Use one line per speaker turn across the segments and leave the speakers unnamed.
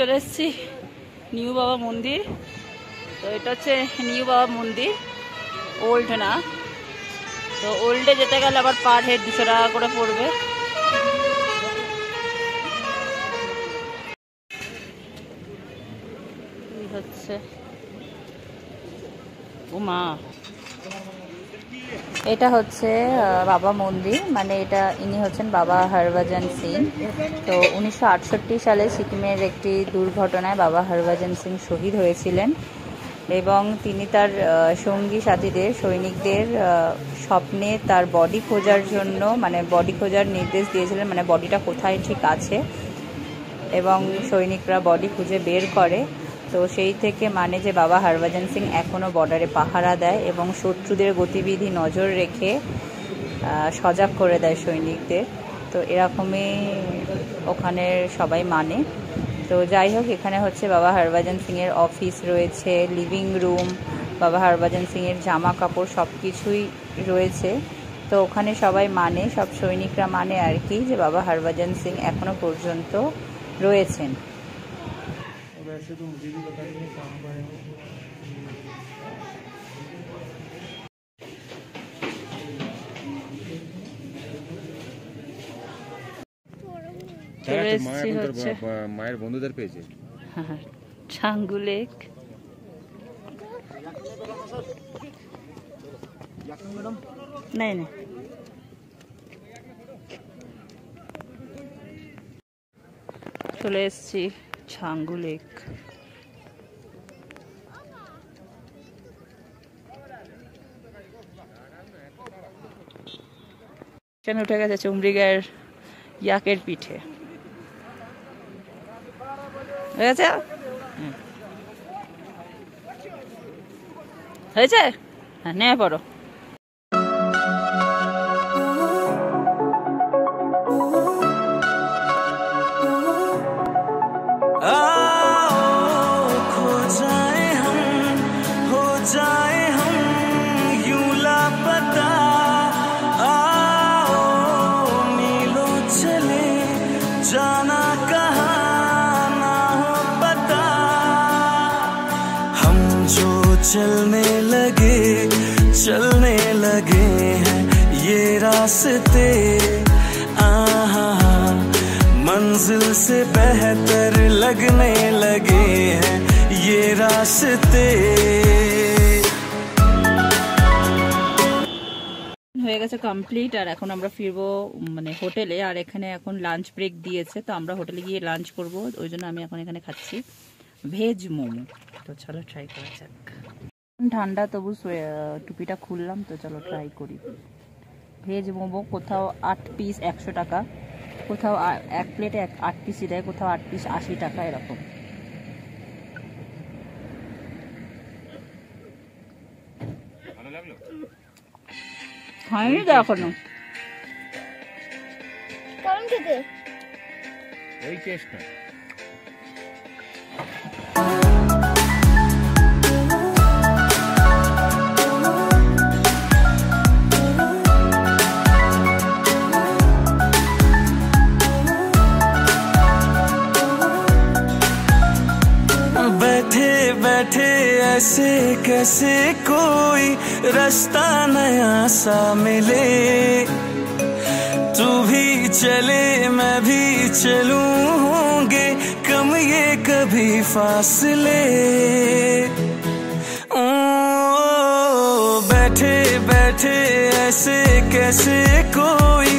চলে এসেছি নিউ বাবা মন্দির। তো এটা হচ্ছে নিউ বাবা মন্দির, ওল্ড না। তো ওল্ডে যেতে গেলে আবার পার হেড 200 টাকা করে পড়বে। হচ্ছে ও মা, এটা হচ্ছে বাবা মন্দির, মানে এটা ইনি হচ্ছেন বাবা হরভজন সিং। তো 1968 সালে সিকিমের একটি দুর্ঘটনায় বাবা হরভজন সিং শহীদ হয়েছিলেন এবং তিনি তার সঙ্গী সাথীদের সৈনিকদের স্বপ্নে তার বডি খোঁজার জন্য, মানে বডি খোঁজার নির্দেশ দিয়েছিলেন, মানে বডিটা কোথায় ঠিক আছে, এবং সৈনিকরা বডি খুঁজে বের করে। তো সেই থেকে মানে যে বাবা হরভজন সিং এখনও বর্ডারে পাহারা দেয় এবং শত্রুদের গতিবিধি নজর রেখে সজাগ করে দেয় সৈনিকদের। তো এরকমই ওখানে সবাই মানে। তো যাই হোক, এখানে হচ্ছে বাবা হরভজন সিংয়ের অফিস রয়েছে, লিভিং রুম, বাবা হরভজন সিংয়ের জামা কাপড় সব কিছুই রয়েছে। তো ওখানে সবাই মানে, সব সৈনিকরা মানে আর কি, যে বাবা হরভজন সিং এখনও পর্যন্ত রয়েছেন।
वैसे तो मुझे भी पता नहीं कहाँ पर है। মায়ের বন্ধুদের পেয়েছে
ছাঙ্গু লেক। নাই না, চলে এসছি ছাঙ্গু লেক। এখানে উঠে গেছে চুমড়িগায়ের ইয়াকের পিঠে। হয়েছে হয়েছে, হ্যাঁ নেমে পড়ো।
जाना कहाँ ना हो पता, हम जो चलने लगे हैं ये रास्ते, मंजिल से बेहतर लगने लगे हैं ये रास्ते।
হয়ে গেছে কমপ্লিট, আর এখন আমরা ফিরবো মানে হোটেলে। আর এখানে এখন লাঞ্চ ব্রেক দিয়েছে, তো আমরা হোটেলে গিয়ে লাঞ্চ করব, ওই জন্য আমি এখন এখানে খাচ্ছি ভেজ মোমো। তো চলো ট্রাই করা যাক। ঠান্ডা তবু টুপিটা খুললাম, তো চলো ট্রাই করি। ভেজ মোমো কোথাও 8 পিস 100 টাকা, কোথাও এক প্লেটে 8 পিসই দেয়, কোথাও 8 পিস 80 টাকা এরকম। খাইনি তো এখনো।
কেমন খেতে?
ওই টেস্ট না।
बैठे बैठे ऐसे कैसे कोई रास्ता नया सा मिले, तू भी चले मैं भी चलूं, होंगे कम ये कभी फासले। ओ बैठे बैठे ऐसे कैसे कोई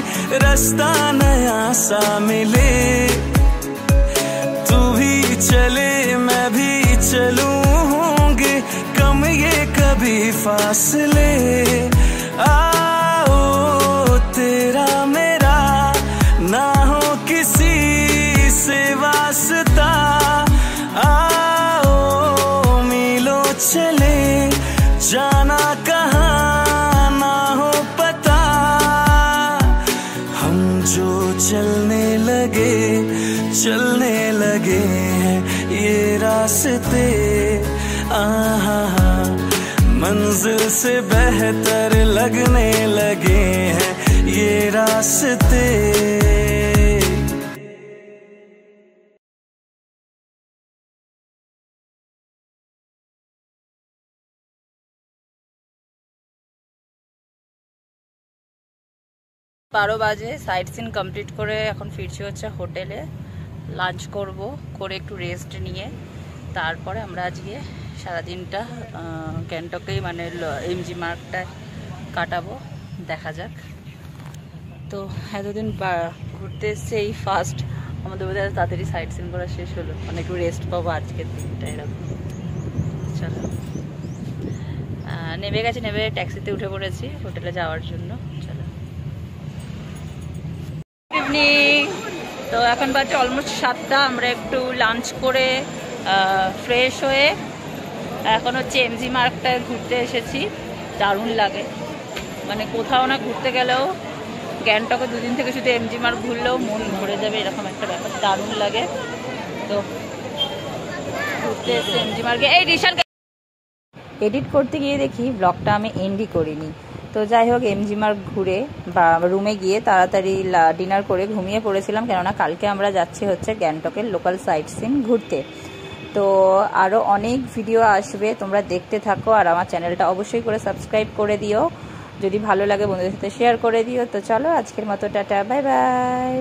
रास्ता नया सा मिले, तू भी चले मैं भी चलूं, होंगे कम ये कभी फासले। आओ तेरा मेरा ना हो किसी से वास्ता, आओ मीलों चले जाना कहाँ ना हो पता, हम जो चलने लगे हैं ये रास्ते, मंजिल से बेहतर लगने लगे हैं ये रास्ते।
12 বাজে, সাইট সিন কমপ্লিট করে এখন ফিরছি হচ্ছে হোটেলে। লাঞ্চ করব, করে একটু রেস্ট নিয়ে তারপরে আমরা আজকে সারাদিনটা গ্যাংটকেই মানে এমজি মার্গটায় কাটাবো। দেখা যাক। তো এতদিন ঘুরতে এসছে, এই ফার্স্ট আমাদের বোধ হয় তাড়াতাড়ি সাইট সিন করা শেষ হলো, মানে একটু রেস্ট পাবো আজকের দিনটা এরকম। চলো, নেমে গেছে, নেমে ট্যাক্সিতে উঠে পড়েছি হোটেলে যাওয়ার জন্য। চলো, গুড ইভিনিং। তো এখন বাজে অলমোস্ট 7টা। আমরা একটু লাঞ্চ করে ফ্রেশ হয়ে এখন হচ্ছে এমজি মার্গটায় ঘুরতে এসেছি। দারুণ লাগে, মানে কোথাও না ঘুরতে গেলেও গ্যাংটকে 2 দিন থেকে শুধু এমজি মার্গ ঘুরলেও মন ভরে যাবে, এরকম একটা ব্যাপার। দারুণ লাগে। তো ঘুরতে এসে এমজি মার্গে এই রিসার এডিট করতে গিয়ে দেখি ব্লগটা আমি এন্ডই করিনি। তো যাই হোক, এমজি মার্গ ঘুরে বা রুমে গিয়ে তাড়াতাড়ি ডিনার করে ঘুমিয়ে পড়েছিলাম, কেননা কালকে আমরা যাচ্ছি হচ্ছে গ্যাংটকের লোকাল সাইট সিন ঘুরতে। তো আরও অনেক ভিডিও আসবে, তোমরা দেখতে থাকো। আর আমার চ্যানেলটা অবশ্যই করে সাবস্ক্রাইব করে দিও, যদি ভালো লাগে বন্ধুদের সাথে শেয়ার করে দিও। তো চলো, আজকের মতো টাটা, বাই বাই।